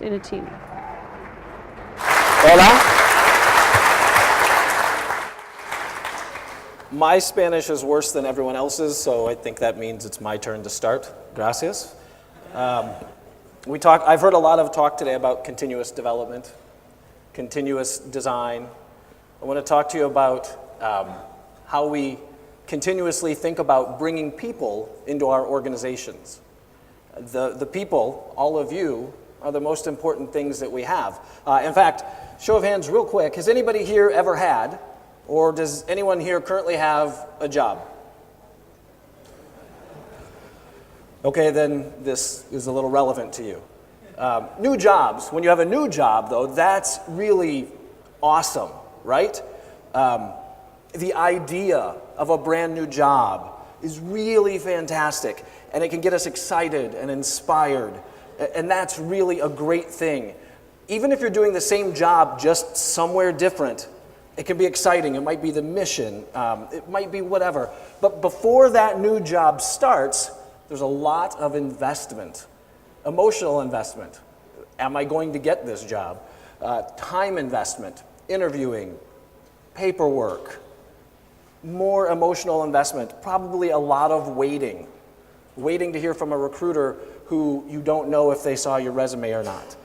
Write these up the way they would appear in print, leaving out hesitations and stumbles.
in a team. Hola. My Spanish is worse than everyone else's, so I think that means it's my turn to start. Gracias. I've heard a lot of talk today about continuous development, continuous design. I want to talk to you about how we continuously think about bringing people into our organizations. The people, all of you, are the most important things that we have. In fact, show of hands real quick, has anybody here ever had, or does anyone here currently have a job? Okay, then this is a little relevant to you. New jobs, when you have a new job though, that's really awesome, right? The idea of a brand new job is really fantastic, and it can get us excited and inspired. And that's really a great thing. Even if you're doing the same job, just somewhere different, it can be exciting. It might be the mission. It might be whatever. But before that new job starts, there's a lot of investment, emotional investment. Am I going to get this job? Time investment, interviewing, paperwork, more emotional investment, probably a lot of waiting to hear from a recruiter who you don't know if they saw your resume or not.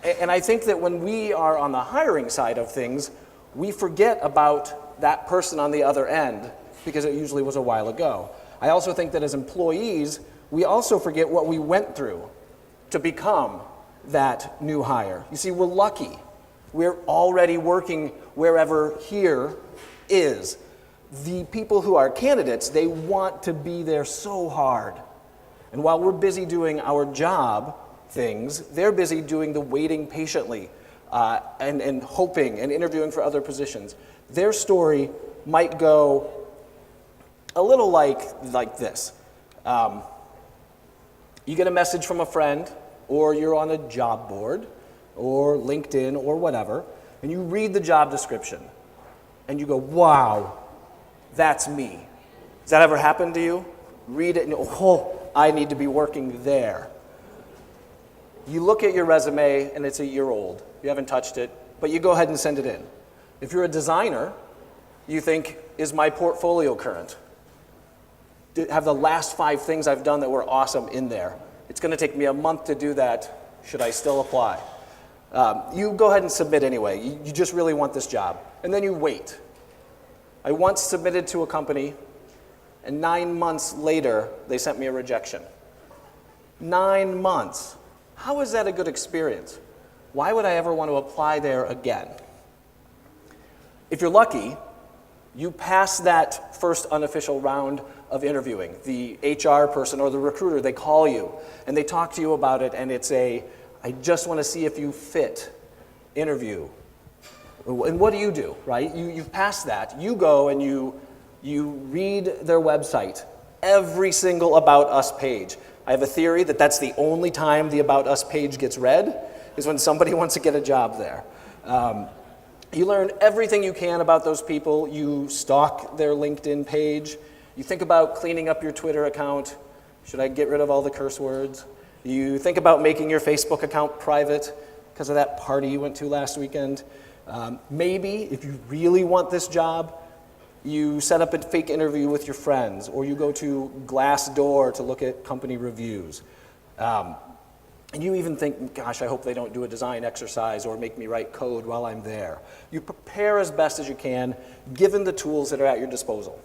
And I think that when we are on the hiring side of things, we forget about that person on the other end because it usually was a while ago. I also think that as employees, we also forget what we went through to become that new hire. You see, we're lucky. We're already working wherever here is. The people who are candidates, they want to be there so hard. And while we're busy doing our job things, they're busy doing the waiting patiently and hoping and interviewing for other positions. Their story might go a little like this. You get a message from a friend, or you're on a job board, or LinkedIn, or whatever, and you read the job description, and you go, wow, that's me. Has that ever happened to you? Read it and oh, I need to be working there. You look at your resume and it's a year old. You haven't touched it, but you go ahead and send it in. If you're a designer, you think, is my portfolio current? Have the last 5 things I've done that were awesome in there? It's going to take me a month to do that. Should I still apply? You go ahead and submit anyway. You just really want this job. And then you wait. I once submitted to a company, and 9 months later, they sent me a rejection. 9 months. How is that a good experience? Why would I ever want to apply there again? If you're lucky, you pass that first unofficial round of interviewing. The HR person or the recruiter, they call you, and they talk to you about it, and it's I just want to see if you fit interview. And what do, right? You've passed that. You go and you read their website, every single About Us page. I have a theory that that's the only time the About Us page gets read, is when somebody wants to get a job there. You learn everything you can about those people. You stalk their LinkedIn page. You think about cleaning up your Twitter account. Should I get rid of all the curse words? You think about making your Facebook account private because of that party you went to last weekend. Maybe, if you really want this job, you set up a fake interview with your friends, or you go to Glassdoor to look at company reviews. And you even think, gosh, I hope they don't do a design exercise or make me write code while I'm there. You prepare as best as you can, given the tools that are at your disposal.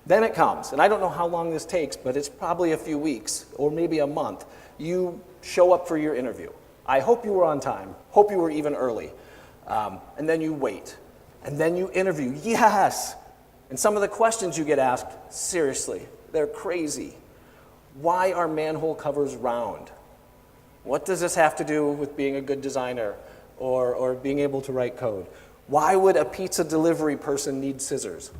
Then it comes, and I don't know how long this takes, but it's probably a few weeks, or maybe a month. You show up for your interview. I hope you were on time, hope you were even early. And then you wait. And then you interview. Yes! And some of the questions you get asked, seriously, they're crazy. Why are manhole covers round? What does this have to do with being a good designer or being able to write code? Why would a pizza delivery person need scissors?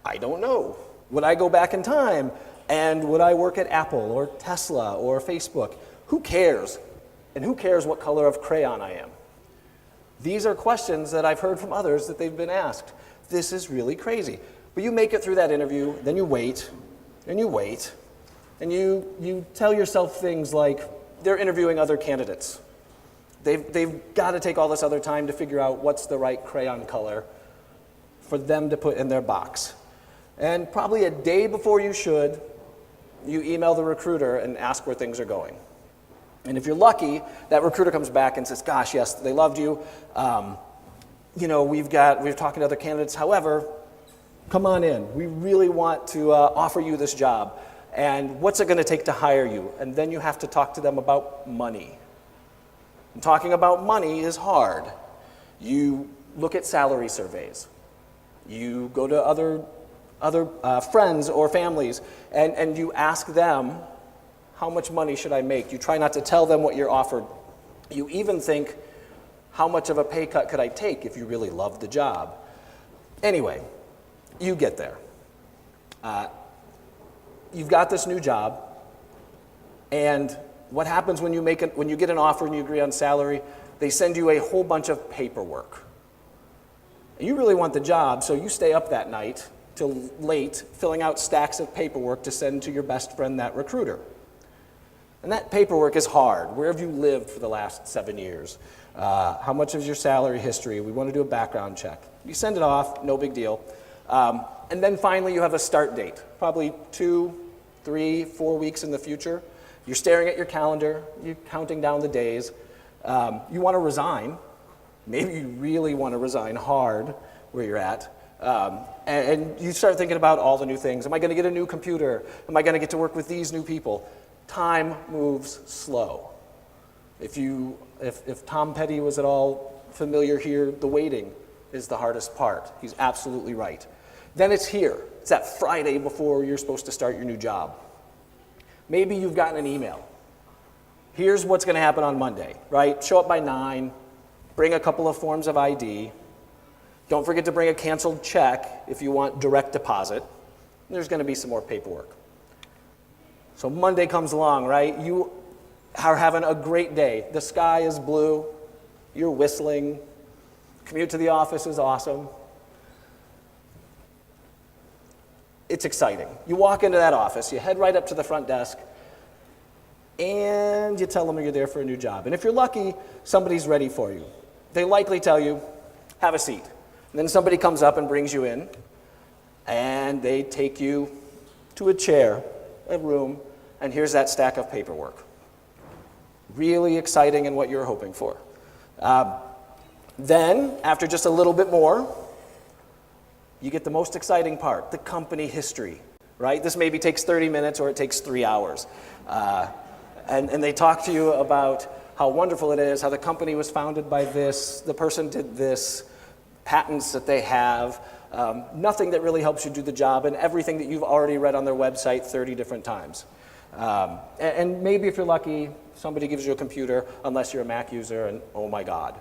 I don't know. Would I go back in time? And would I work at Apple or Tesla or Facebook? Who cares? And who cares what color of crayon I am? These are questions that I've heard from others that they've been asked. This is really crazy. But you make it through that interview, then you wait, and you wait, And you tell yourself things like, they're interviewing other candidates. They've got to take all this other time to figure out what's the right crayon color for them to put in their box. And probably a day before you should, you email the recruiter and ask where things are going. And if you're lucky, that recruiter comes back and says, gosh, yes, they loved you. We're talking to other candidates. However, come on in. We really want to offer you this job. And what's it going to take to hire you? And then you have to talk to them about money. And talking about money is hard. You look at salary surveys. You go to other friends or families, and you ask them, how much money should I make? You try not to tell them what you're offered. You even think, how much of a pay cut could I take if you really love the job? Anyway, you get there. You've got this new job, and what happens when you get an offer and you agree on salary? They send you a whole bunch of paperwork. And you really want the job, so you stay up that night till late, filling out stacks of paperwork to send to your best friend, that recruiter. And that paperwork is hard. Where have you lived for the last 7 years? How much is your salary history? We want to do a background check. You send it off, no big deal. And then finally you have a start date, probably 2, 3, 4 weeks in the future. You're staring at your calendar, you're counting down the days. You want to resign. Maybe you really want to resign hard where you're at. And you start thinking about all the new things. Am I going to get a new computer? Am I going to get to work with these new people? Time moves slow. If Tom Petty was at all familiar here, the waiting is the hardest part. He's absolutely right. Then it's here. It's that Friday before you're supposed to start your new job. Maybe you've gotten an email. Here's what's going to happen on Monday, right? Show up by 9, bring a couple of forms of ID. Don't forget to bring a canceled check if you want direct deposit. There's going to be some more paperwork. So Monday comes along, right? You are having a great day. The sky is blue. You're whistling. Commute to the office is awesome. It's exciting. You walk into that office, you head right up to the front desk, and you tell them you're there for a new job. And if you're lucky, somebody's ready for you. They likely tell you, have a seat. And then somebody comes up and brings you in, and they take you to a chair, a room, and here's that stack of paperwork. Really exciting and what you're hoping for. Then, after just a little bit more, you get the most exciting part, the company history, right? This maybe takes 30 minutes or it takes 3 hours. And they talk to you about how wonderful it is, how the company was founded by this, the person did this, patents that they have, nothing that really helps you do the job, and everything that you've already read on their website 30 different times. And maybe if you're lucky, somebody gives you a computer, unless you're a Mac user, and oh my God.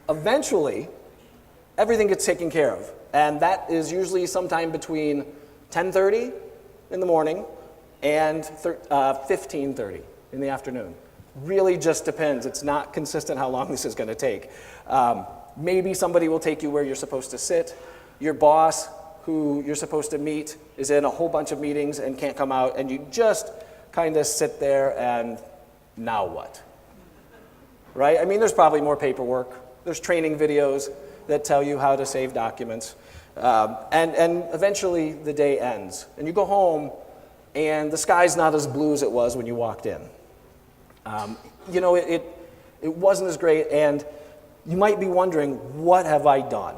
Eventually, everything gets taken care of, and that is usually sometime between 10:30 in the morning and 15:30 in the afternoon. Really just depends. It's not consistent how long this is going to take. Maybe somebody will take you where you're supposed to sit. Your boss, who you're supposed to meet, is in a whole bunch of meetings and can't come out, and you just kind of sit there and now what? Right? I mean, there's probably more paperwork. There's training videos that tell you how to save documents. And eventually the day ends. And you go home, and the sky's not as blue as it was when you walked in. It wasn't as great, and you might be wondering, what have I done?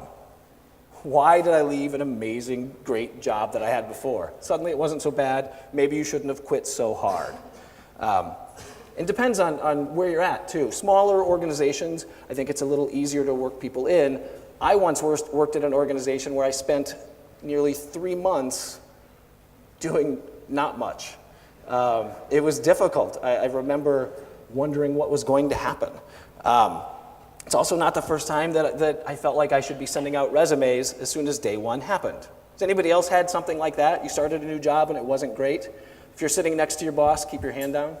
Why did I leave an amazing, great job that I had before? Suddenly it wasn't so bad. Maybe you shouldn't have quit so hard. It depends on where you're at, too. Smaller organizations, I think it's a little easier to work people in. I once worked at an organization where I spent nearly 3 months doing not much. It was difficult. I remember wondering what was going to happen. It's also not the first time that I felt like I should be sending out resumes as soon as day one happened. Has anybody else had something like that? You started a new job and it wasn't great? If you're sitting next to your boss, keep your hand down.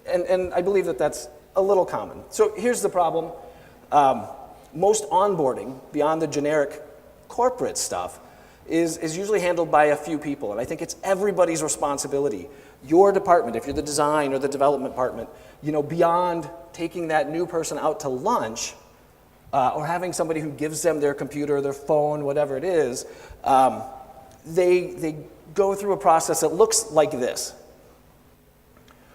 And I believe that that's a little common. So here's the problem. Most onboarding, beyond the generic corporate stuff, is usually handled by a few people, and I think it's everybody's responsibility. Your department, if you're the design or the development department, beyond taking that new person out to lunch, or having somebody who gives them their computer, their phone, whatever it is, they go through a process that looks like this.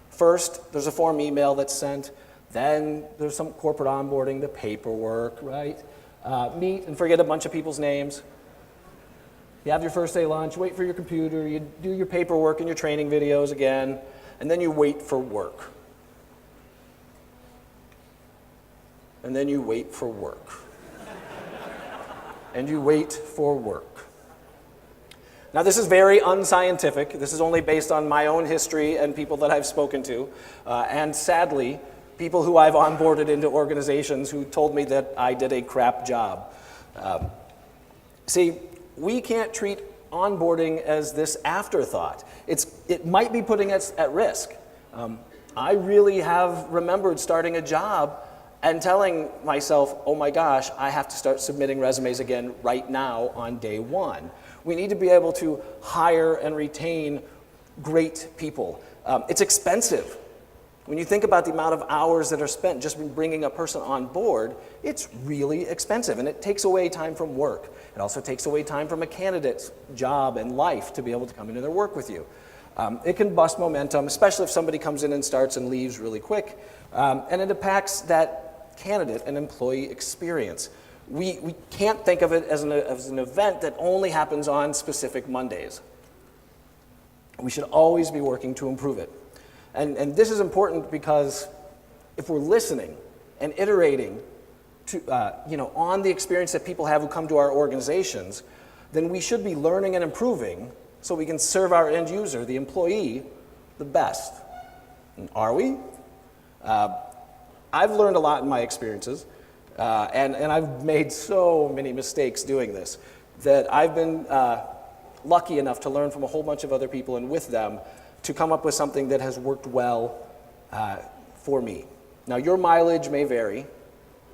First, there's a form email that's sent. Then there's some corporate onboarding, the paperwork, right? Meet and forget a bunch of people's names. You have your first day lunch, wait for your computer, you do your paperwork and your training videos again, and then you wait for work. And then you wait for work. And you wait for work. Now, this is very unscientific. This is only based on my own history and people that I've spoken to. And sadly, people who I've onboarded into organizations who told me that I did a crap job. See, we can't treat onboarding as this afterthought. It might be putting us at risk. I really have remembered starting a job and telling myself, oh my gosh, I have to start submitting resumes again right now on day one. We need to be able to hire and retain great people. It's expensive. When you think about the amount of hours that are spent just bringing a person on board, it's really expensive, and it takes away time from work. It also takes away time from a candidate's job and life to be able to come in and work with you. It can bust momentum, especially if somebody comes in and starts and leaves really quick, and it impacts that candidate and employee experience. We can't think of it as an event that only happens on specific Mondays. We should always be working to improve it. And this is important because if we're listening and iterating on the experience that people have who come to our organizations, then we should be learning and improving so we can serve our end user, the employee, the best. And are we? I've learned a lot in my experiences, and I've made so many mistakes doing this that I've been lucky enough to learn from a whole bunch of other people and with them to come up with something that has worked well for me. Now, your mileage may vary.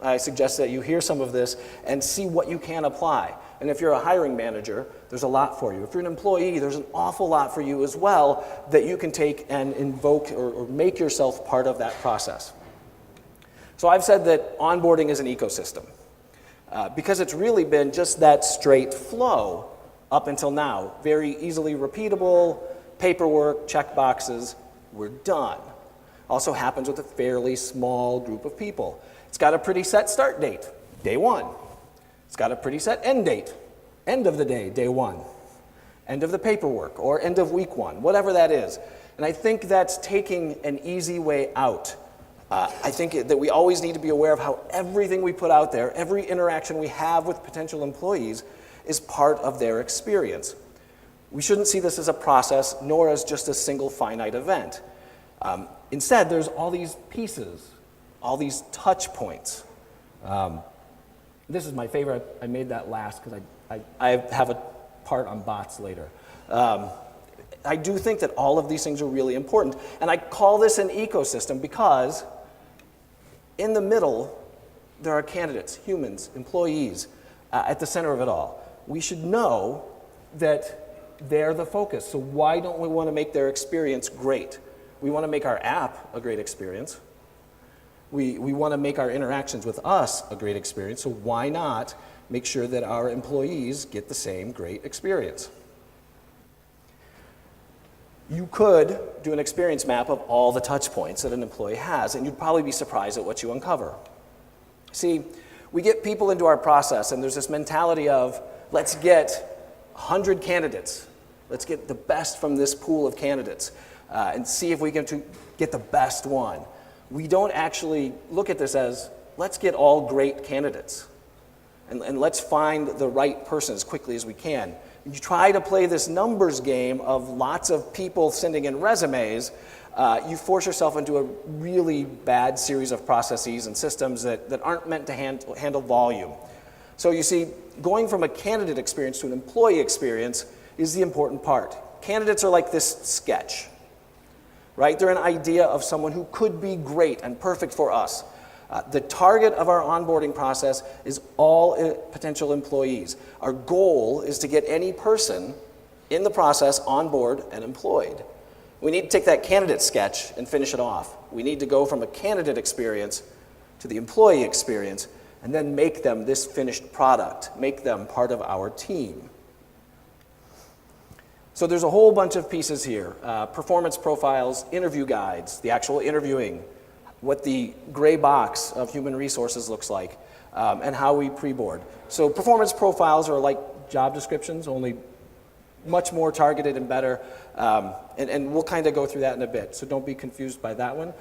I suggest that you hear some of this and see what you can apply. And if you're a hiring manager, there's a lot for you. If you're an employee, there's an awful lot for you as well that you can take and invoke or make yourself part of that process. So I've said that onboarding is an ecosystem because it's really been just that straight flow up until now. Very easily repeatable, paperwork, check boxes, we're done. Also happens with a fairly small group of people. It's got a pretty set start date, day one. It's got a pretty set end date, end of the day, day one. End of the paperwork or end of week one, whatever that is. And I think that's taking an easy way out. I think that we always need to be aware of how everything we put out there, every interaction we have with potential employees is part of their experience. We shouldn't see this as a process, nor as just a single finite event. Instead, there's all these pieces, all these touch points. This is my favorite. I made that last because I have a part on bots later. I do think that all of these things are really important. And I call this an ecosystem because in the middle, there are candidates, humans, employees, at the center of it all. We should know that they're the focus. So why don't we want to make their experience great? We want to make our app a great experience. We want to make our interactions with us a great experience. So why not make sure that our employees get the same great experience? You could do an experience map of all the touch points that an employee has, and you'd probably be surprised at what you uncover. See, we get people into our process, and there's this mentality of, let's get 100 candidates. Let's get the best from this pool of candidates and see if we can get the best one. We don't actually look at this as, let's get all great candidates, and let's find the right person as quickly as we can. You try to play this numbers game of lots of people sending in resumes, you force yourself into a really bad series of processes and systems that aren't meant to handle volume. So you see, going from a candidate experience to an employee experience is the important part. Candidates are like this sketch, right? They're an idea of someone who could be great and perfect for us. The target of our onboarding process is all potential employees. Our goal is to get any person in the process on board and employed. We need to take that candidate sketch and finish it off. We need to go from a candidate experience to the employee experience and then make them this finished product, make them part of our team. So there's a whole bunch of pieces here. Performance profiles, interview guides, the actual interviewing, what the gray box of human resources looks like, and how we pre-board. So performance profiles are like job descriptions, only much more targeted and better, and we'll kind of go through that in a bit, so don't be confused by that one.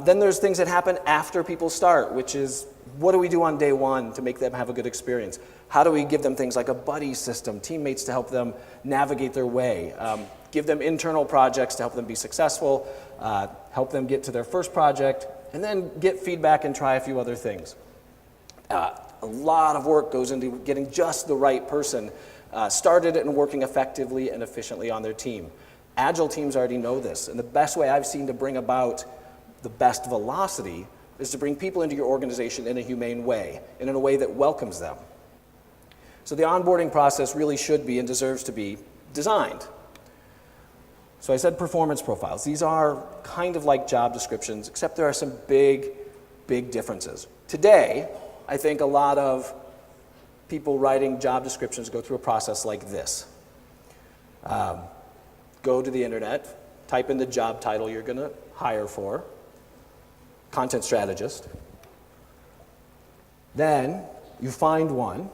Then there's things that happen after people start, which is what do we do on day one to make them have a good experience? How do we give them things like a buddy system, teammates to help them navigate their way, give them internal projects to help them be successful, help them get to their first project, and then get feedback and try a few other things. A lot of work goes into getting just the right person started and working effectively and efficiently on their team. Agile teams already know this, and the best way I've seen to bring about the best velocity is to bring people into your organization in a humane way, and in a way that welcomes them. So the onboarding process really should be and deserves to be designed. So I said performance profiles. These are kind of like job descriptions, except there are some big, big differences. Today, I think a lot of people writing job descriptions go through a process like this. Go to the internet, type in the job title you're going to hire for, content strategist. Then you find one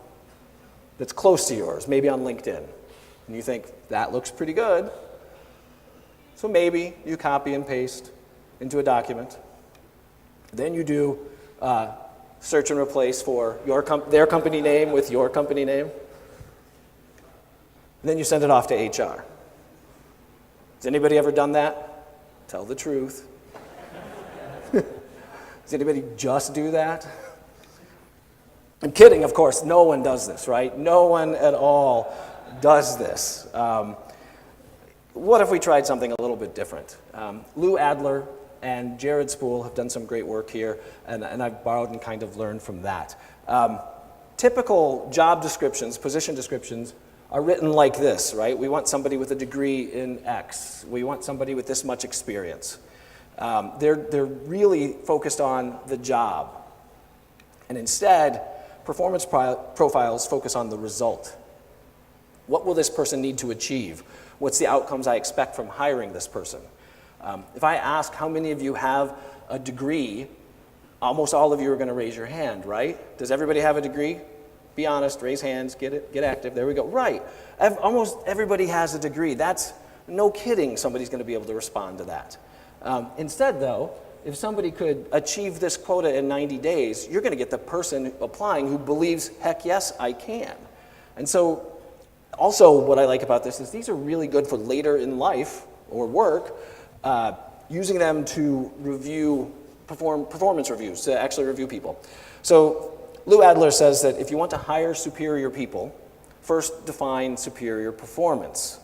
that's close to yours, maybe on LinkedIn. And you think, that looks pretty good. So maybe you copy and paste into a document. Then you do search and replace for their company name with your company name. And then you send it off to HR. Has anybody ever done that? Tell the truth. Does anybody just do that? I'm kidding, of course. No one does this, right? No one at all does this. What if we tried something a little bit different? Lou Adler and Jared Spool have done some great work here, and I've borrowed and kind of learned from that. Typical job descriptions, position descriptions, are written like this, right? We want somebody with a degree in X. We want somebody with this much experience. They're really focused on the job. And instead, performance profiles focus on the result. What will this person need to achieve? What's the outcomes I expect from hiring this person? If I ask how many of you have a degree, almost all of you are going to raise your hand, right? Does everybody have a degree? Be honest, raise hands, get active. There we go. Right. Almost everybody has a degree. That's no kidding somebody's going to be able to respond to that. Instead, though, if somebody could achieve this quota in 90 days, you're going to get the person applying who believes, heck yes, I can. And so also what I like about this is these are really good for later in life or work, using them to perform performance reviews, to actually review people. So Lou Adler says that if you want to hire superior people, first define superior performance.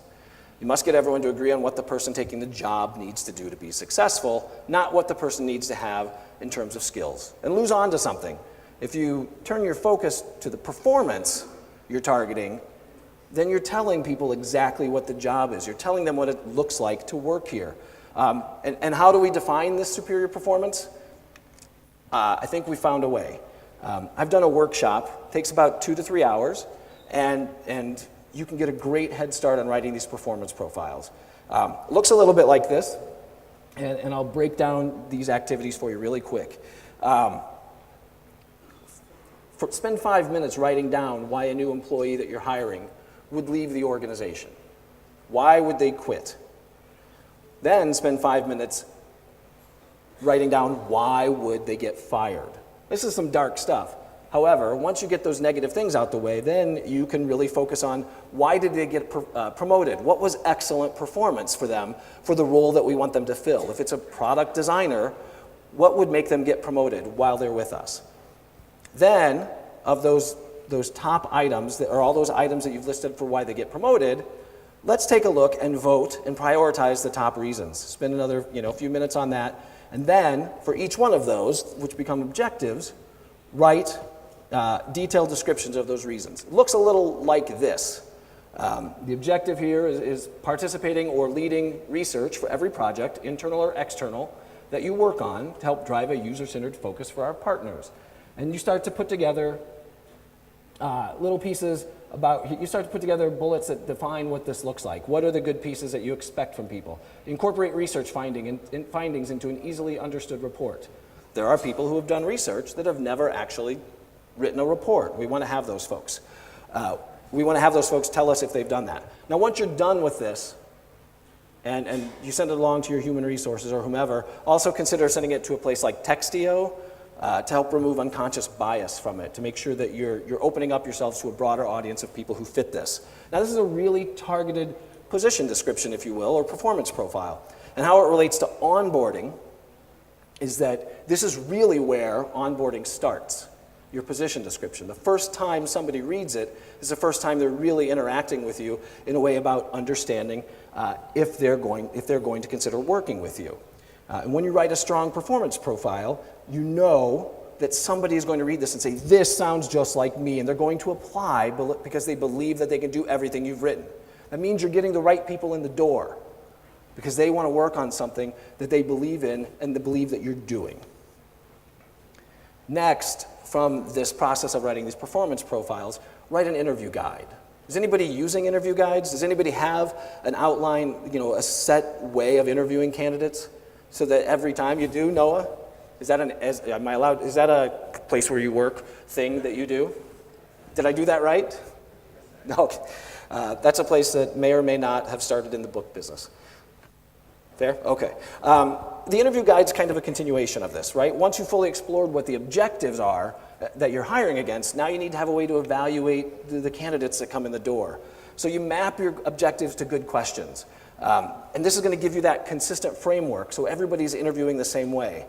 You must get everyone to agree on what the person taking the job needs to do to be successful, not what the person needs to have in terms of skills. And Lou's on to something. If you turn your focus to the performance you're targeting, then you're telling people exactly what the job is. You're telling them what it looks like to work here. And how do we define this superior performance? I think we found a way. I've done a workshop. It takes about 2 to 3 hours, and you can get a great head start on writing these performance profiles. Looks a little bit like this, and I'll break down these activities for you really quick. Spend 5 minutes writing down why a new employee that you're hiring would leave the organization. Why would they quit? Then spend 5 minutes writing down why would they get fired. This is some dark stuff. However, once you get those negative things out the way, then you can really focus on why did they get promoted? What was excellent performance for them for the role that we want them to fill? If it's a product designer, what would make them get promoted while they're with us? Then, of those top items, or all those items that you've listed for why they get promoted, let's take a look and vote and prioritize the top reasons. Spend another few minutes on that, And then, for each one of those, which become objectives, write detailed descriptions of those reasons. It looks a little like this. The objective here is participating or leading research for every project, internal or external, that you work on to help drive a user-centered focus for our partners. And you start to put together little pieces you start to put together bullets that define what this looks like. What are the good pieces that you expect from people? Incorporate research findings into an easily understood report. There are people who have done research that have never actually written a report. We want to have those folks. We want to have those folks tell us if they've done that. Now, once you're done with this, and you send it along to your human resources or whomever, also consider sending it to a place like Textio to help remove unconscious bias from it, to make sure that you're opening up yourselves to a broader audience of people who fit this. Now, this is a really targeted position description, if you will, or performance profile. And how it relates to onboarding is that this is really where onboarding starts. Your position description. The first time somebody reads it is the first time they're really interacting with you in a way about understanding if they're going to consider working with you. And when you write a strong performance profile, you know that somebody is going to read this and say, this sounds just like me, and they're going to apply because they believe that they can do everything you've written. That means you're getting the right people in the door because they want to work on something that they believe in and they believe that you're doing. Next, from this process of writing these performance profiles, write an interview guide. Is anybody using interview guides? Does anybody have an outline, a set way of interviewing candidates so that every time you do, Noah? Is that a place where you work thing that you do? Did I do that right? No. That's a place that may or may not have started in the book business. Fair? Okay. The interview guide's kind of a continuation of this, right? Once you've fully explored what the objectives are that you're hiring against, now you need to have a way to evaluate the candidates that come in the door. So you map your objectives to good questions. And this is going to give you that consistent framework so everybody's interviewing the same way.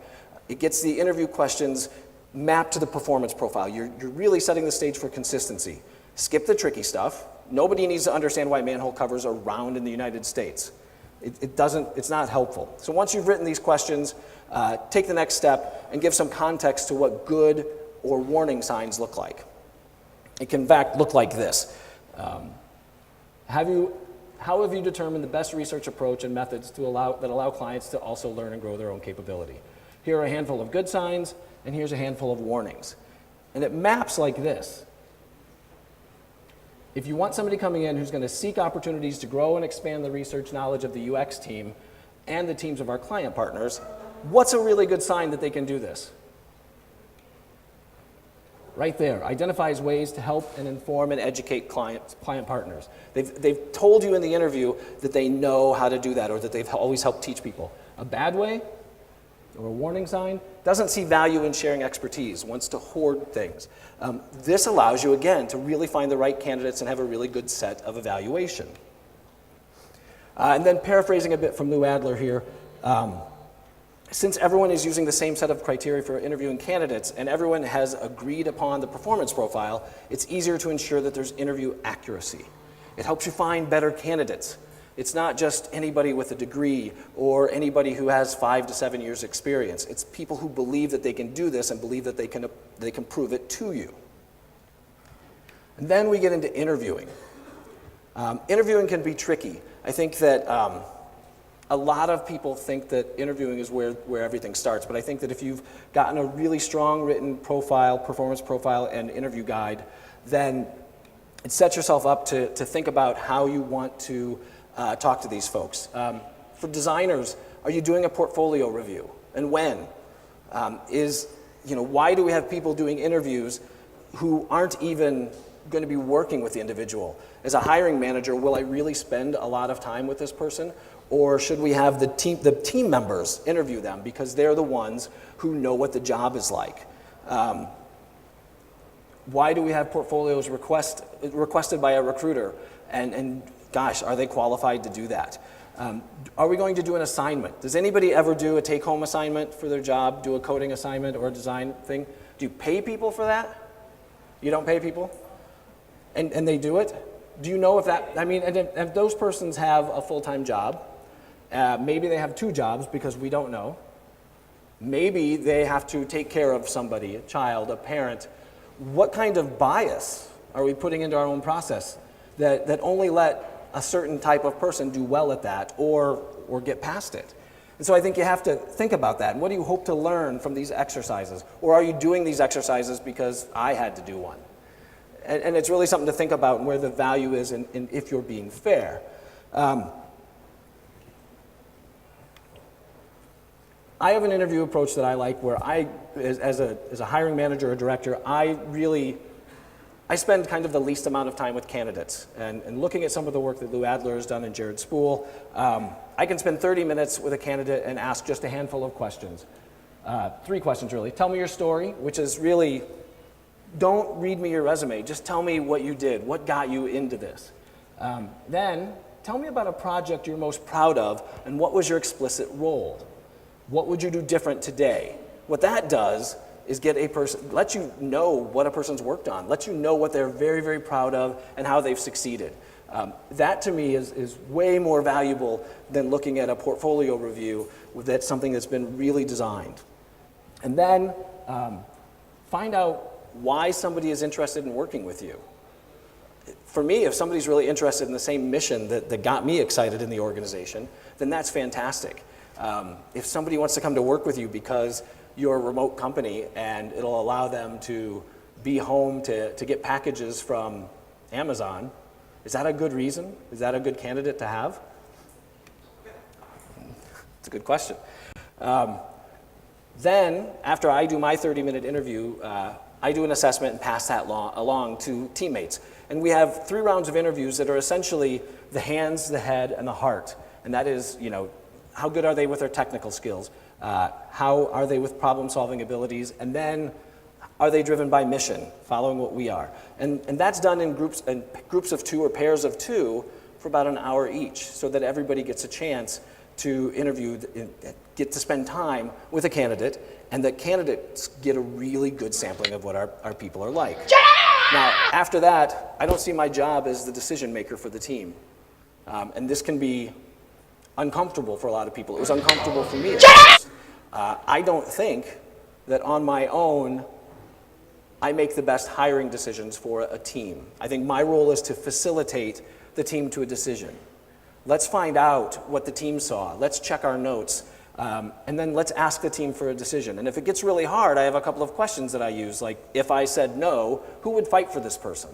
It gets the interview questions mapped to the performance profile. You're really setting the stage for consistency. Skip the tricky stuff. Nobody needs to understand why manhole covers are round in the United States. It's not helpful. So once you've written these questions, take the next step and give some context to what good or warning signs look like. It can in fact look like this. How have you determined the best research approach and methods that allow clients to also learn and grow their own capability? Here are a handful of good signs, and here's a handful of warnings. And it maps like this. If you want somebody coming in who's going to seek opportunities to grow and expand the research knowledge of the UX team and the teams of our client partners, what's a really good sign that they can do this? Right there, identifies ways to help and inform and educate client partners. They've told you in the interview that they know how to do that or that they've always helped teach people. A bad way or a warning sign doesn't see value in sharing expertise, wants to hoard things. This allows you, again, to really find the right candidates and have a really good set of evaluation. And then paraphrasing a bit from Lou Adler here, since everyone is using the same set of criteria for interviewing candidates and everyone has agreed upon the performance profile, it's easier to ensure that there's interview accuracy. It helps you find better candidates. It's not just anybody with a degree or anybody who has 5 to 7 years experience. It's people who believe that they can do this and believe that they can prove it to you. And then we get into interviewing. Interviewing can be tricky. I think that a lot of people think that interviewing is where everything starts, but I think that if you've gotten a really strong written profile, performance profile, and interview guide, then it sets yourself up to think about how you want to talk to these folks. For designers, are you doing a portfolio review? And when? Why do we have people doing interviews who aren't even going to be working with the individual? As a hiring manager, will I really spend a lot of time with this person? Or should we have the team members interview them because they're the ones who know what the job is like? Why do we have portfolios requested by a recruiter? And gosh, are they qualified to do that? Are we going to do an assignment? Does anybody ever do a take-home assignment for their job, do a coding assignment or a design thing? Do you pay people for that? You don't pay people? And they do it? Do you know if if those persons have a full-time job, maybe they have 2 jobs because we don't know. Maybe they have to take care of somebody, a child, a parent. What kind of bias are we putting into our own process that only let a certain type of person do well at that or get past it? And so I think you have to think about that. And what do you hope to learn from these exercises? Or are you doing these exercises because I had to do one? And it's really something to think about and where the value is in if you're being fair. I have an interview approach that I like where as a hiring manager or director, I spend kind of the least amount of time with candidates. And looking at some of the work that Lou Adler has done and Jared Spool, I can spend 30 minutes with a candidate and ask just a handful of questions. 3 questions really. Tell me your story, which is really, don't read me your resume, just tell me what you did, what got you into this. Then, tell me about a project you're most proud of and what was your explicit role. What would you do different today? What that does is get a person, let you know what a person's worked on, let you know what they're very, very proud of and how they've succeeded. That to me is way more valuable than looking at a portfolio review that's something that's been really designed. And then find out why somebody is interested in working with you. For me, if somebody's really interested in the same mission that got me excited in the organization, then that's fantastic. If somebody wants to come to work with you because you're a remote company and it'll allow them to be home to get packages from Amazon, is that a good reason? Is that a good candidate to have? It's a good question. Then, after I do my 30-minute interview, I do an assessment and pass that along to teammates. And we have 3 rounds of interviews that are essentially the hands, the head, and the heart. And that is, how good are they with their technical skills? How are they with problem-solving abilities? And then, are they driven by mission, following what we are? And that's done in groups of 2 or pairs of 2 for about an hour each, so that everybody gets a chance to interview, get to spend time with a candidate, and that candidates get a really good sampling of what our people are like. Now, after that, I don't see my job as the decision maker for the team. And this can be uncomfortable for a lot of people. It was uncomfortable for me. I don't think that on my own, I make the best hiring decisions for a team. I think my role is to facilitate the team to a decision. Let's find out what the team saw. Let's check our notes. And then let's ask the team for a decision. And if it gets really hard, I have a couple of questions that I use, like if I said no, who would fight for this person?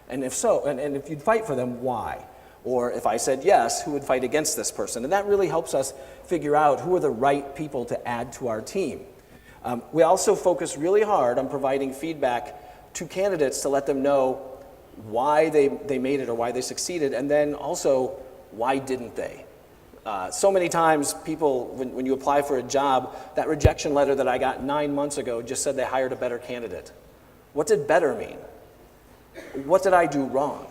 And if so, and if you'd fight for them, why? Or if I said yes, who would fight against this person? And that really helps us figure out who are the right people to add to our team. We also focus really hard on providing feedback to candidates to let them know why they made it or why they succeeded, and then also why didn't they? So many times people, when you apply for a job, that rejection letter that I got 9 months ago just said they hired a better candidate. What did better mean? What did I do wrong?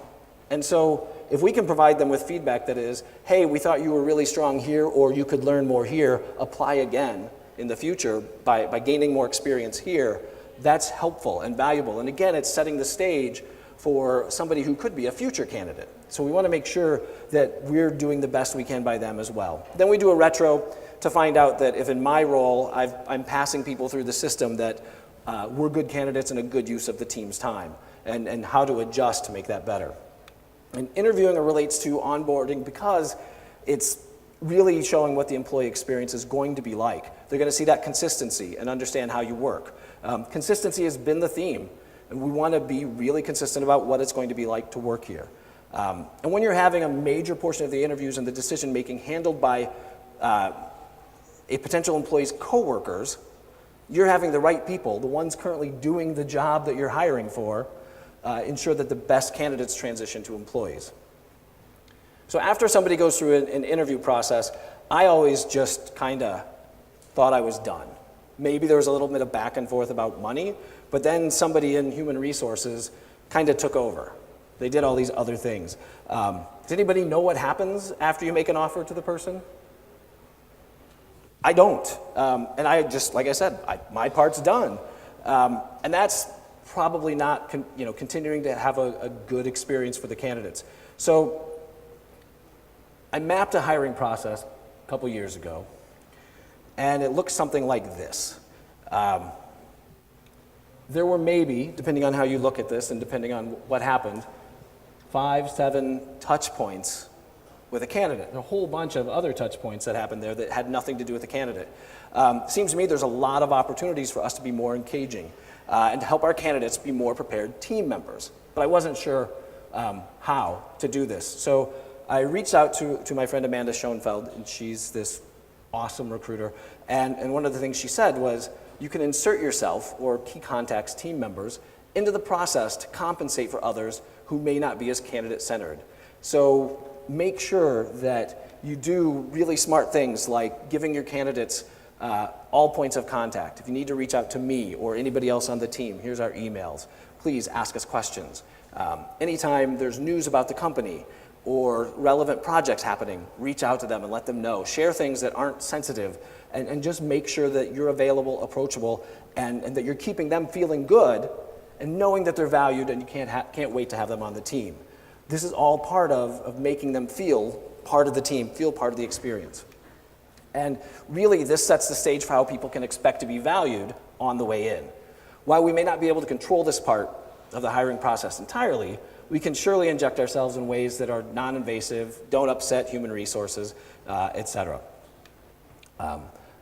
And so if we can provide them with feedback that is, hey, we thought you were really strong here, or you could learn more here, apply again in the future by gaining more experience here, that's helpful and valuable. And again, it's setting the stage for somebody who could be a future candidate. So we want to make sure that we're doing the best we can by them as well. Then we do a retro to find out that if in my role I'm passing people through the system that we're good candidates and a good use of the team's time, and how to adjust to make that better. And interviewing relates to onboarding because it's really showing what the employee experience is going to be like. They're going to see that consistency and understand how you work. Consistency has been the theme, and we want to be really consistent about what it's going to be like to work here. And when you're having a major portion of the interviews and the decision making handled by a potential employee's coworkers, you're having the right people, the ones currently doing the job that you're hiring for, ensure that the best candidates transition to employees. So after somebody goes through an interview process, I always just kind of thought I was done. Maybe there was a little bit of back and forth about money, but then somebody in human resources kind of took over. They did all these other things. Does anybody know what happens after you make an offer to the person? I don't. And I just, like I said, my part's done. And that's probably not continuing to have a good experience for the candidates. So I mapped a hiring process a couple years ago And it looks something like this. There were maybe, depending on how you look at this and depending on what happened, 5, 7 touch points with a candidate. A whole bunch of other touch points that happened there that had nothing to do with the candidate. Seems to me there's a lot of opportunities for us to be more engaging and to help our candidates be more prepared team members. But I wasn't sure how to do this. So I reached out to my friend Amanda Schoenfeld, and she's this awesome recruiter. And one of the things she said was, you can insert yourself or key contacts team members into the process to compensate for others who may not be as candidate-centered. So make sure that you do really smart things like giving your candidates all points of contact. If you need to reach out to me or anybody else on the team, here's our emails. Please ask us questions. Anytime there's news about the company or relevant projects happening, reach out to them and let them know. Share things that aren't sensitive and just make sure that you're available, approachable, and that you're keeping them feeling good and knowing that they're valued and you can't wait to have them on the team. This is all part of making them feel part of the team, feel part of the experience. And really, this sets the stage for how people can expect to be valued on the way in. While we may not be able to control this part of the hiring process entirely, we can surely inject ourselves in ways that are non-invasive, don't upset human resources, et cetera.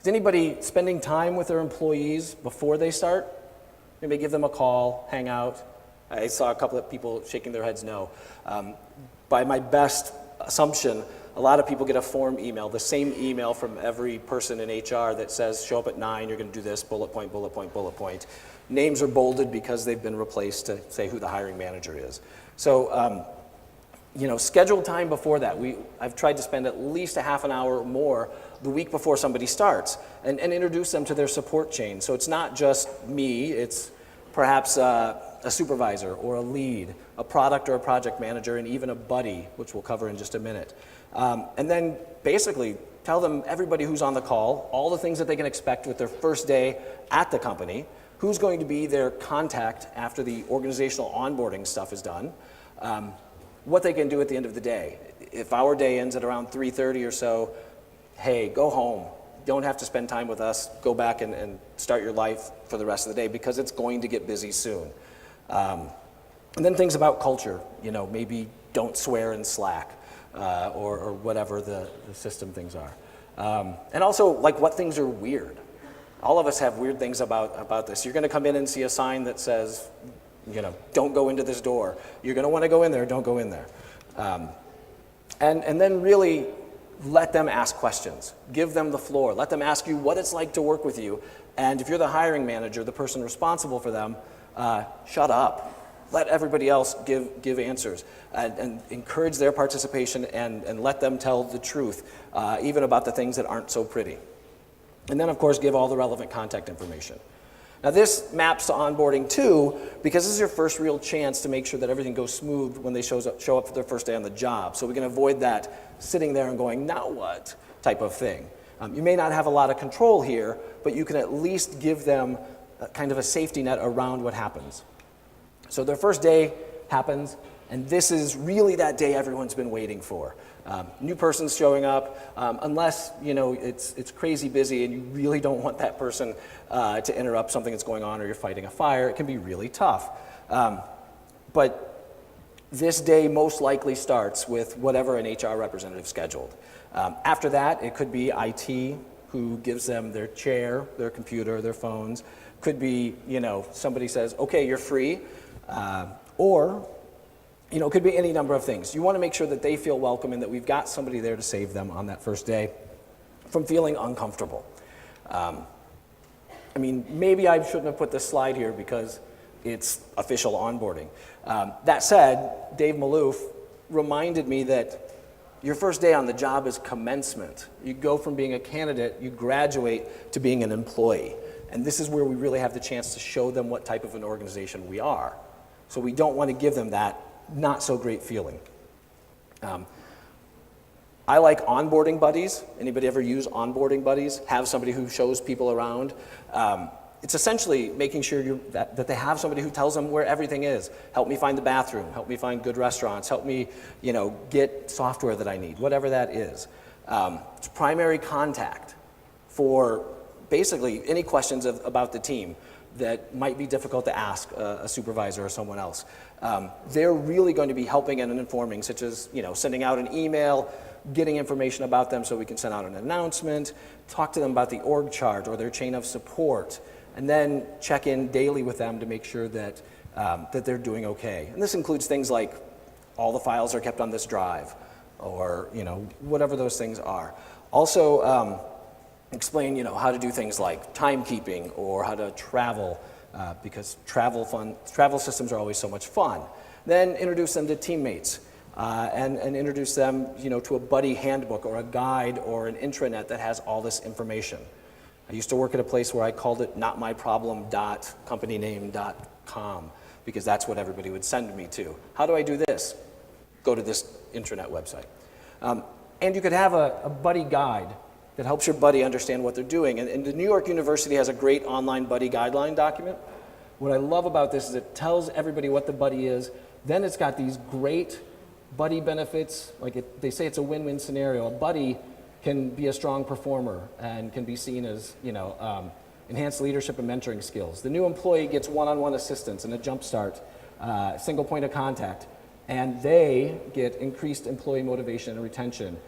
Is anybody spending time with their employees before they start? Maybe give them a call, hang out. I saw a couple of people shaking their heads no. By my best assumption, a lot of people get a form email, the same email from every person in HR that says, show up at 9, you're going to do this, bullet point, bullet point, bullet point. Names are bolded because they've been replaced to say who the hiring manager is. So, schedule time before that. I've tried to spend at least a half an hour or more the week before somebody starts and introduce them to their support chain. So it's not just me, it's perhaps a supervisor or a lead, a product or a project manager, and even a buddy, which we'll cover in just a minute. And then basically tell them everybody who's on the call, all the things that they can expect with their first day at the company, who's going to be their contact after the organizational onboarding stuff is done, what they can do at the end of the day. If our day ends at around 3:30 or so, hey, go home. Don't have to spend time with us. Go back and start your life for the rest of the day because it's going to get busy soon. And then things about culture, maybe don't swear in Slack or whatever the system things are. And also, like, what things are weird. All of us have weird things about this. You're going to come in and see a sign that says, don't go into this door. You're going to want to go in there, don't go in there. And then really let them ask questions. Give them the floor. Let them ask you what it's like to work with you. And if you're the hiring manager, the person responsible for them, shut up. Let everybody else give answers and encourage their participation and let them tell the truth, even about the things that aren't so pretty. And then, of course, give all the relevant contact information. Now, this maps to onboarding too, because this is your first real chance to make sure that everything goes smooth when they show up for their first day on the job. So we can avoid that sitting there and going, now what type of thing. You may not have a lot of control here, but you can at least give them kind of a safety net around what happens. So their first day happens, and this is really that day everyone's been waiting for. New person's showing up, unless it's crazy busy and you really don't want that person to interrupt something that's going on or you're fighting a fire. It can be really tough. But this day most likely starts with whatever an HR representative scheduled. After that, it could be IT who gives them their chair, their computer, their phones. Could be, somebody says, okay, you're free, or it could be any number of things. You want to make sure that they feel welcome and that we've got somebody there to save them on that first day from feeling uncomfortable. Maybe I shouldn't have put this slide here because it's official onboarding. That said, Dave Maloof reminded me that your first day on the job is commencement. You go from being a candidate, you graduate to being an employee. And this is where we really have the chance to show them what type of an organization we are. So we don't want to give them that not so great feeling. I like onboarding buddies. Anybody ever use onboarding buddies? Have somebody who shows people around. It's essentially making sure that they have somebody who tells them where everything is. Help me find the bathroom. Help me find good restaurants. Help me, get software that I need. Whatever that is. It's primary contact for basically any questions about the team that might be difficult to ask a supervisor or someone else. They're really going to be helping and informing, such as sending out an email, getting information about them so we can send out an announcement, talk to them about the org chart or their chain of support, and then check in daily with them to make sure that they're doing okay. And this includes things like all the files are kept on this drive, or whatever those things are. Also, explain how to do things like timekeeping or how to travel, because travel systems are always so much fun. Then introduce them to teammates and introduce them to a buddy handbook or a guide or an intranet that has all this information. I used to work at a place where I called it notmyproblem.companyname.com because that's what everybody would send me to. How do I do this? Go to this intranet website. And you could have a buddy guide that helps your buddy understand what they're doing. And the New York University has a great online buddy guideline document. What I love about this is it tells everybody what the buddy is. Then it's got these great buddy benefits. They say it's a win-win scenario. A buddy can be a strong performer and can be seen as, enhanced leadership and mentoring skills. The new employee gets one-on-one assistance and a jump start, single point of contact, and they get increased employee motivation and retention,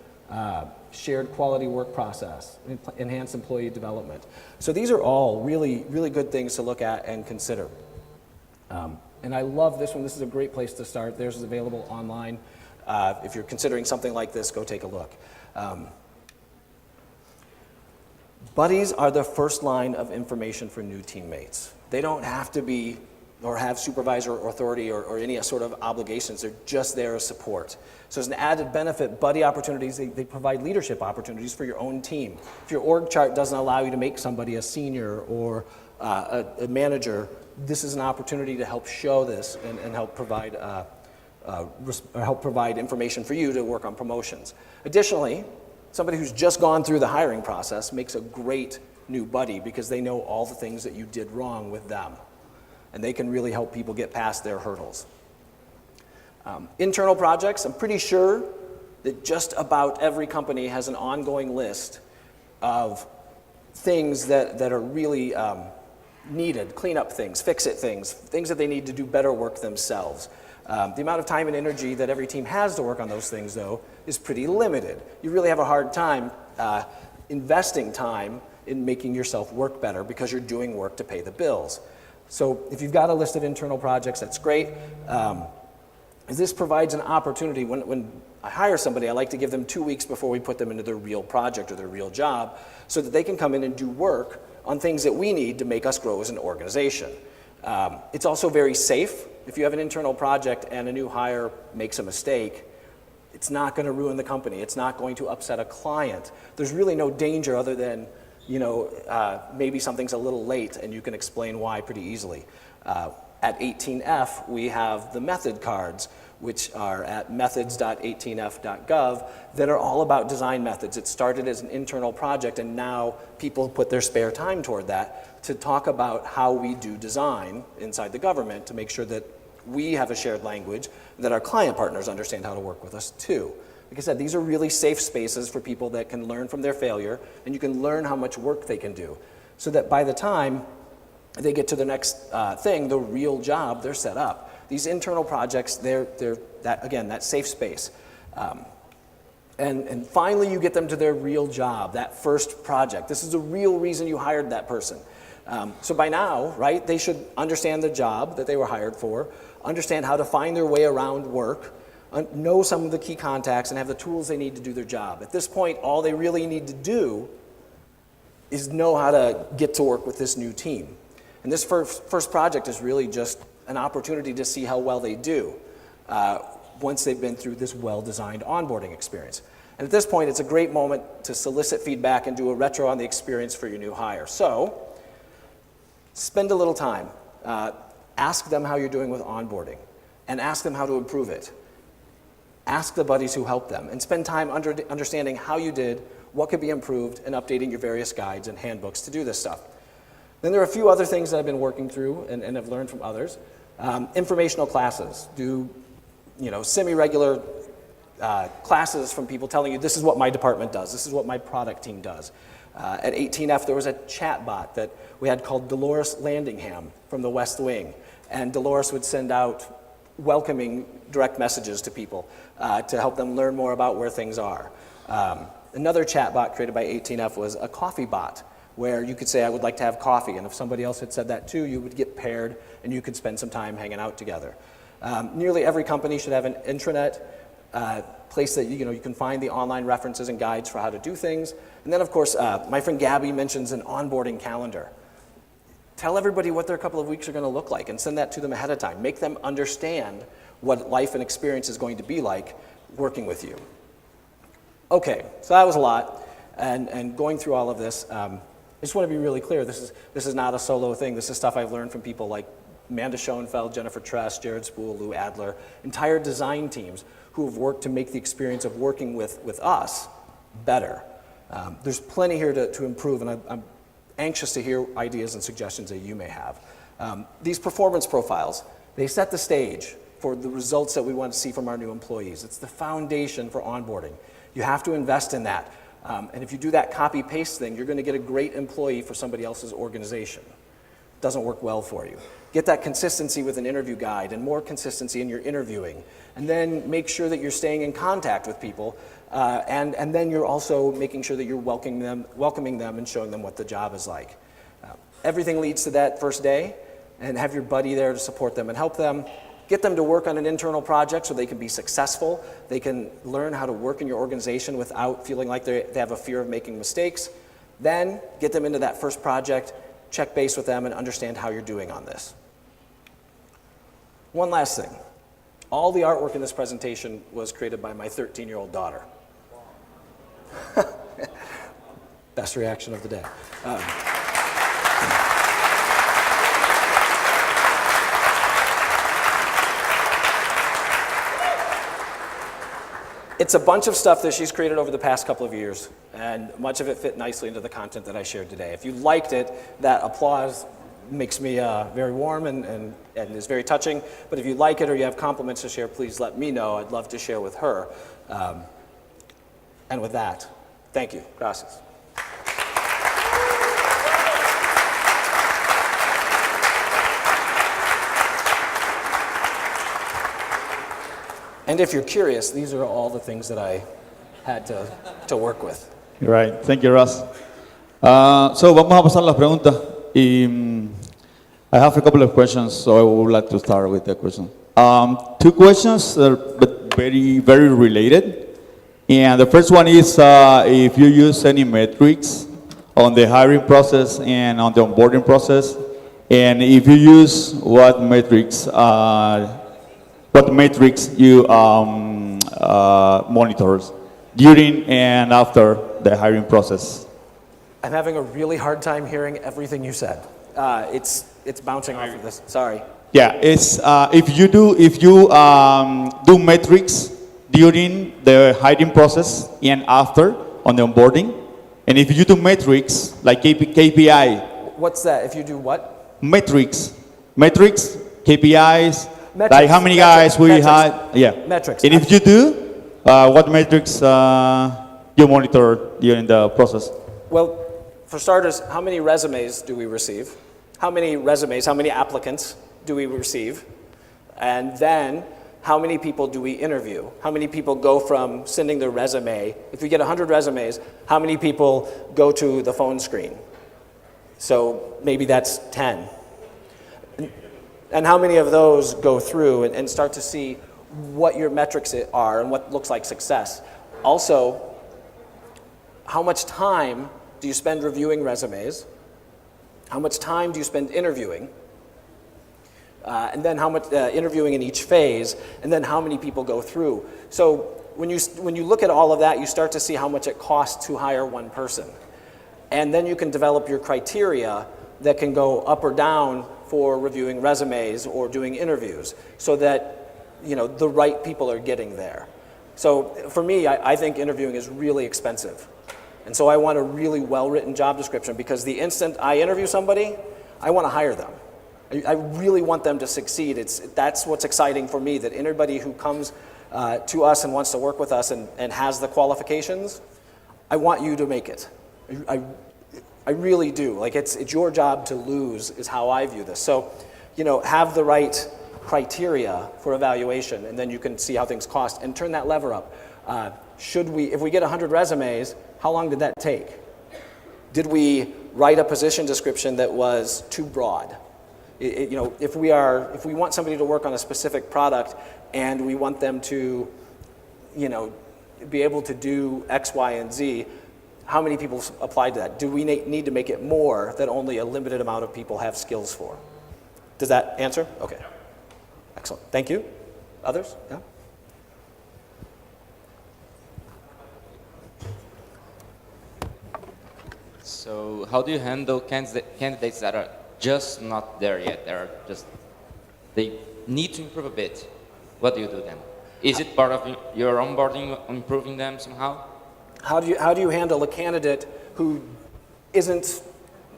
shared quality work process, enhanced employee development. So these are all really, really good things to look at and consider. And I love this one. This is a great place to start. Theirs is available online. If you're considering something like this, go take a look. Buddies are the first line of information for new teammates. They don't have to be or have supervisor authority or any sort of obligations. They're just there as support. So as an added benefit, buddy opportunities, they provide leadership opportunities for your own team. If your org chart doesn't allow you to make somebody a senior or a manager, this is an opportunity to help show this and help provide information for you to work on promotions. Additionally, somebody who's just gone through the hiring process makes a great new buddy because they know all the things that you did wrong with them. And they can really help people get past their hurdles. Internal projects, I'm pretty sure that just about every company has an ongoing list of things that are really needed, clean up things, fix it things that they need to do better work themselves. The amount of time and energy that every team has to work on those things, though, is pretty limited. You really have a hard time investing time in making yourself work better because you're doing work to pay the bills. So if you've got a list of internal projects, that's great. This provides an opportunity. When I hire somebody, I like to give them 2 weeks before we put them into their real project or their real job so that they can come in and do work on things that we need to make us grow as an organization. It's also very safe. If you have an internal project and a new hire makes a mistake, it's not going to ruin the company. It's not going to upset a client. There's really no danger other than maybe something's a little late and you can explain why pretty easily. At 18F, we have the method cards, which are at methods.18f.gov, that are all about design methods. It started as an internal project, and now people put their spare time toward that to talk about how we do design inside the government to make sure that we have a shared language, that our client partners understand how to work with us too. Like I said, these are really safe spaces for people that can learn from their failure, and you can learn how much work they can do, so that by the time they get to the next thing, the real job, they're set up. These internal projects, they're that safe space. And finally, you get them to their real job, that first project. This is the real reason you hired that person. So by now, right, they should understand the job that they were hired for, understand how to find their way around work, know some of the key contacts, and have the tools they need to do their job. At this point, all they really need to do is know how to get to work with this new team. And this first project is really just an opportunity to see how well they do once they've been through this well-designed onboarding experience. And at this point, it's a great moment to solicit feedback and do a retro on the experience for your new hire. So spend a little time. Ask them how you're doing with onboarding, and ask them how to improve it. Ask the buddies who helped them, and spend time understanding how you did, what could be improved, and updating your various guides and handbooks to do this stuff. Then there are a few other things that I've been working through and have learned from others. Informational classes. Do semi-regular classes from people telling you, this is what my department does, this is what my product team does. At 18F, there was a chat bot that we had called Dolores Landingham from the West Wing. And Dolores would send out welcoming direct messages to people to help them learn more about where things are. Another chat bot created by 18F was a coffee bot, where you could say, I would like to have coffee. And if somebody else had said that too, you would get paired and you could spend some time hanging out together. Nearly every company should have an intranet place that you can find the online references and guides for how to do things. And then, of course, my friend Gabby mentions an onboarding calendar. Tell everybody what their couple of weeks are going to look like and send that to them ahead of time. Make them understand what life and experience is going to be like working with you. Okay, so that was a lot. And going through all of this, I just want to be really clear. This is not a solo thing. This is stuff I've learned from people like Amanda Schoenfeld, Jennifer Tress, Jared Spool, Lou Adler, entire design teams who have worked to make the experience of working with us better. There's plenty here to improve, and I'm anxious to hear ideas and suggestions that you may have. These performance profiles, they set the stage for the results that we want to see from our new employees. It's the foundation for onboarding. You have to invest in that. And if you do that copy-paste thing, you're going to get a great employee for somebody else's organization. It doesn't work well for you. Get that consistency with an interview guide and more consistency in your interviewing. And then make sure that you're staying in contact with people. And then you're also making sure that you're welcoming them and showing them what the job is like. Everything leads to that first day, and have your buddy there to support them and help them. Get them to work on an internal project so they can be successful. They can learn how to work in your organization without feeling like they have a fear of making mistakes. Then get them into that first project, check base with them, and understand how you're doing on this. One last thing. All the artwork in this presentation was created by my 13-year-old daughter. Best reaction of the day. It's a bunch of stuff that she's created over the past couple of years, and much of it fit nicely into the content that I shared today. If you liked it, that applause makes me very warm and is very touching. But if you like it or you have compliments to share, please let me know. I'd love to share with her. And with that, thank you. Gracias. And if you're curious, these are all the things that I had to work with. Right. Thank you, Russ. So vamos a pasar las preguntas. I have a couple of questions, so I would like to start with the question. Two questions, but very, very related. And the first one is if you use any metrics on the hiring process and on the onboarding process, and if you use what metrics you monitor during and after the hiring process. I'm having a really hard time hearing everything you said. It's bouncing off of this. Sorry. Yeah, it's if you do metrics during the hiring process and after on the onboarding, and if you do metrics like KPI. What's that? If you do what? Metrics, KPIs. Metrics, like how many guys we had, yeah. Metrics. And if you do, what metrics you monitor during the process? Well, for starters, how many resumes do we receive? How many applicants do we receive? And then, how many people do we interview? How many people go from sending their resume? If we get 100 resumes, how many people go to the phone screen? So maybe that's 10. And how many of those go through and start to see what your metrics are and what looks like success? Also, how much time do you spend reviewing resumes? How much time do you spend interviewing? And then how much interviewing in each phase? And then how many people go through? So when you look at all of that, you start to see how much it costs to hire one person. And then you can develop your criteria that can go up or down for reviewing resumes or doing interviews so that the right people are getting there. So for me, I think interviewing is really expensive. And so I want a really well-written job description because the instant I interview somebody, I want to hire them. I really want them to succeed. That's what's exciting for me, that anybody who comes to us and wants to work with us and has the qualifications, I want you to make it. I really do. Like it's your job to lose is how I view this. So, have the right criteria for evaluation, and then you can see how things cost and turn that lever up. If we get 100 resumes, how long did that take? Did we write a position description that was too broad? If we want somebody to work on a specific product and we want them to, be able to do X, Y, and Z, how many people applied to that? Do we need to make it more that only a limited amount of people have skills for? Does that answer? Okay. Excellent. Thank you. Others? Yeah? So how do you handle candidates that are just not there yet? They need to improve a bit. What do you do then? Is it part of your onboarding, improving them somehow? How do you handle a candidate who isn't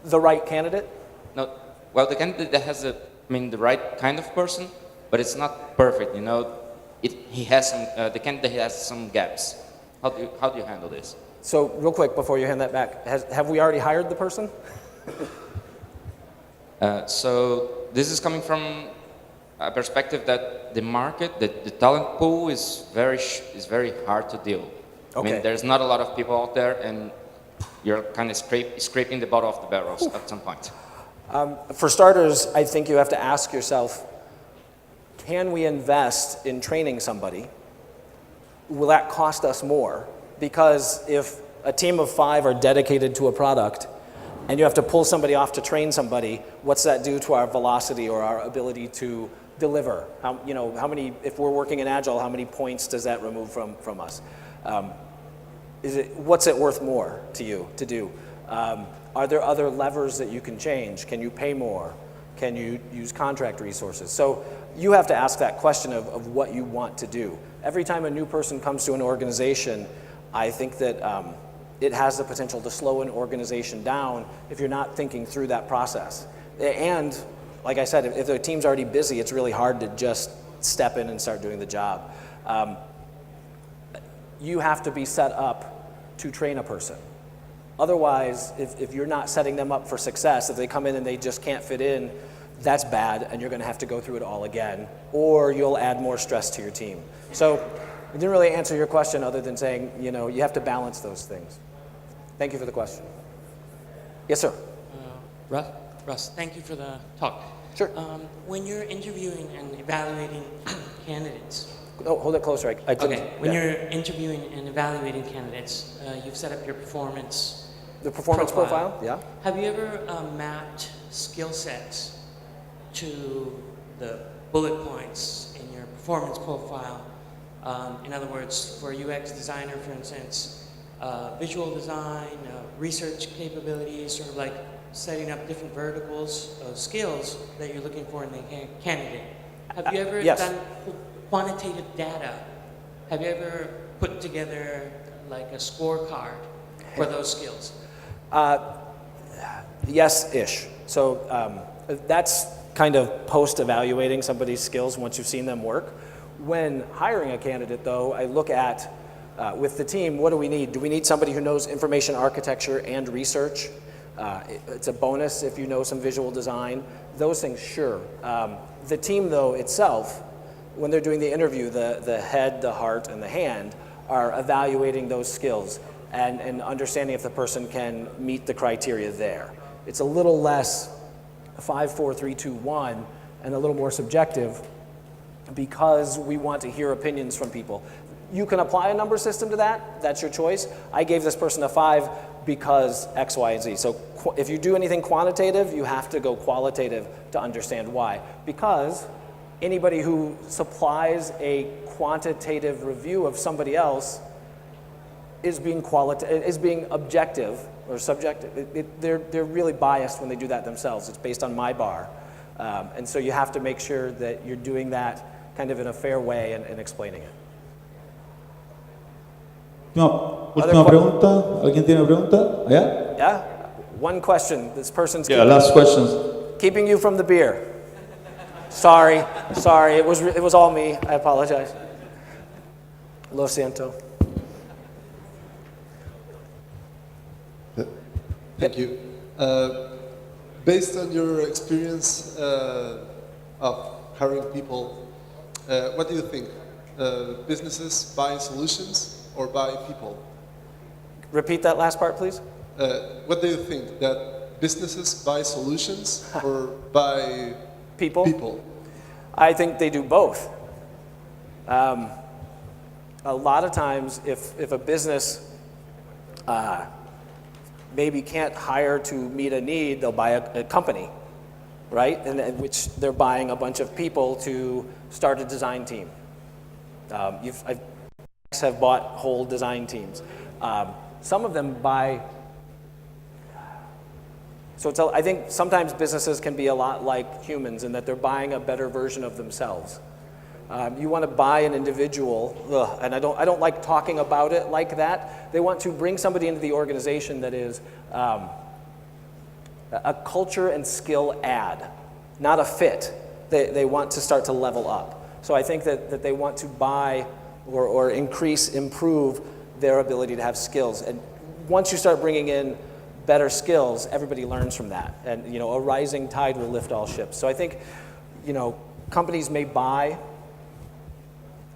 the right candidate? No, well, the candidate that has the right kind of person, but it's not perfect. The candidate has some gaps. How do you handle this? So real quick before you hand that back, have we already hired the person? So this is coming from a perspective that the market, the talent pool is very hard to deal. Okay. There's not a lot of people out there, and you're kind of scraping the bottom of the barrels at some point. For starters, I think you have to ask yourself, can we invest in training somebody? Will that cost us more? Because if a team of 5 are dedicated to a product and you have to pull somebody off to train somebody, what's that do to our velocity or our ability to deliver? How many, if we're working in Agile, how many points does that remove from us? What's it worth more to you to do? Are there other levers that you can change? Can you pay more? Can you use contract resources? So you have to ask that question of what you want to do. Every time a new person comes to an organization, I think that it has the potential to slow an organization down if you're not thinking through that process. And like I said, if the team's already busy, it's really hard to just step in and start doing the job. You have to be set up to train a person. Otherwise, if you're not setting them up for success, if they come in and they just can't fit in, that's bad, and you're going to have to go through it all again, or you'll add more stress to your team. So I didn't really answer your question other than saying, you have to balance those things. Thank you for the question. Yes, sir. Russ, thank you for the talk. Sure. When you're interviewing and evaluating candidates. Oh, hold it closer. I couldn't. Okay. When you're interviewing and evaluating candidates, you've set up your performance. The performance profile? Yeah. Have you ever mapped skill sets to the bullet points in your performance profile? In other words, for a UX designer, for instance, visual design, research capabilities, sort of like setting up different verticals of skills that you're looking for in the candidate. Have you ever yes. done quantitative data? Have you ever put together like a scorecard for those skills? Yes-ish. So that's kind of post-evaluating somebody's skills once you've seen them work. When hiring a candidate, though, I look at, with the team, what do we need? Do we need somebody who knows information architecture and research? It's a bonus if you know some visual design. Those things, sure. The team, though, itself, when they're doing the interview, the head, the heart, and the hand are evaluating those skills and understanding if the person can meet the criteria there. It's a little less 5, 4, 3, 2, 1, and a little more subjective because we want to hear opinions from people. You can apply a number system to that. That's your choice. I gave this person a 5 because X, Y, and Z. So if you do anything quantitative, you have to go qualitative to understand why. Because anybody who supplies a quantitative review of somebody else is being objective or subjective. They're really biased when they do that themselves. It's based on my bar. And so you have to make sure that you're doing that kind of in a fair way and explaining it. Última pregunta. ¿Alguien tiene una pregunta? ¿Allá? Yeah? One question. This person's Last questions. keeping you from the beer. Sorry. It was all me. I apologize. Lo siento. Thank you. Based on your experience of hiring people, what do you think? Businesses buy solutions or buy people? Repeat that last part, please. What do you think? That businesses buy solutions or buy People? people? I think they do both. A lot of times, if a business maybe can't hire to meet a need, they'll buy a company, right? And which they're buying a bunch of people to start a design team. I have bought whole design teams. Some of them buy. So I think sometimes businesses can be a lot like humans in that they're buying a better version of themselves. You want to buy an individual, and I don't like talking about it like that. They want to bring somebody into the organization that is a culture and skill add, not a fit. They want to start to level up. So I think that they want to buy or improve their ability to have skills. And once you start bringing in better skills, everybody learns from that. And a rising tide will lift all ships. So I think companies may buy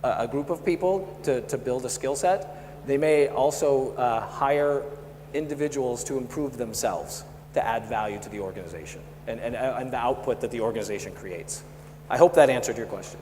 a group of people to build a skill set. They may also hire individuals to improve themselves, to add value to the organization and the output that the organization creates. I hope that answered your question.